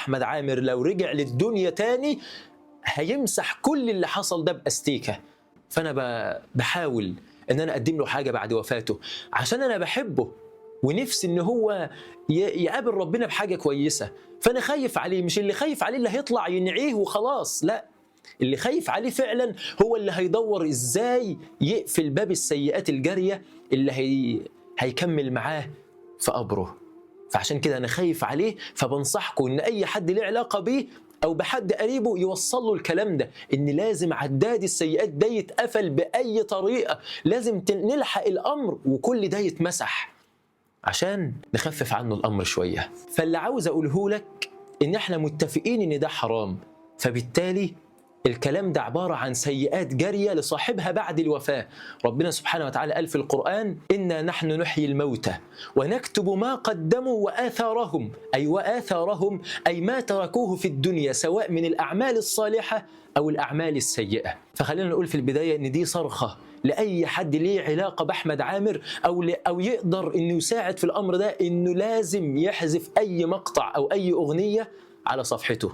أحمد عامر لو رجع للدنيا تاني هيمسح كل اللي حصل ده بأستيكة. فأنا بحاول إن أنا أقدم له حاجة بعد وفاته، عشان أنا بحبه ونفسي إن هو يقابل ربنا بحاجة كويسة. فأنا خايف عليه، مش اللي خايف عليه اللي هيطلع ينعيه وخلاص، لا، اللي خايف عليه فعلا هو اللي هيدور إزاي يقفل باب السيئات الجارية اللي هيكمل معاه في قبره. فعشان كده أنا خايف عليه، فبنصحكم إن أي حد له علاقة بيه أو بحد قريبه يوصل له الكلام ده، إن لازم عداد السيئات ده يتقفل بأي طريقة، لازم نلحق الأمر وكل ده يتمسح عشان نخفف عنه الأمر شوية. فاللي عاوز أقوله لك إن إحنا متفقين إن ده حرام، فبالتالي الكلام ده عبارة عن سيئات جارية لصاحبها بعد الوفاة. ربنا سبحانه وتعالى قال في القرآن: إنا نحن نحيي الموتى ونكتب ما قدموا وآثارهم، أي ما تركوه في الدنيا سواء من الأعمال الصالحة أو الأعمال السيئة. فخلينا نقول في البداية إن دي صرخة لأي حد ليه علاقة بأحمد عامر أو يقدر إنه يساعد في الأمر ده، إنه لازم يحذف أي مقطع أو أي أغنية على صفحته.